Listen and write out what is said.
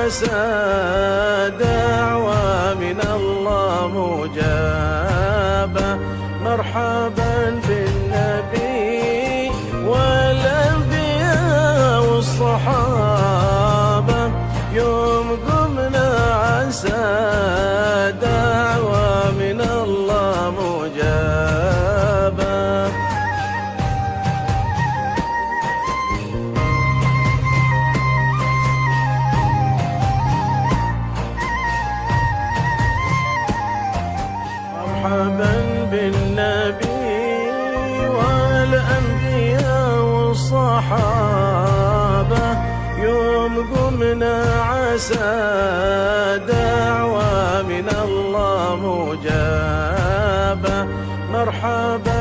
عسى دعوة من الله مجابة. مرحبا بالنبي والأنبياء والصحابة، يوم قمنا عسى دعوة من الله مجابة. مرحبا بالنبي والأنبياء والصحابة، يوم قمنا عسى دعوة من الله مجابة. مرحبا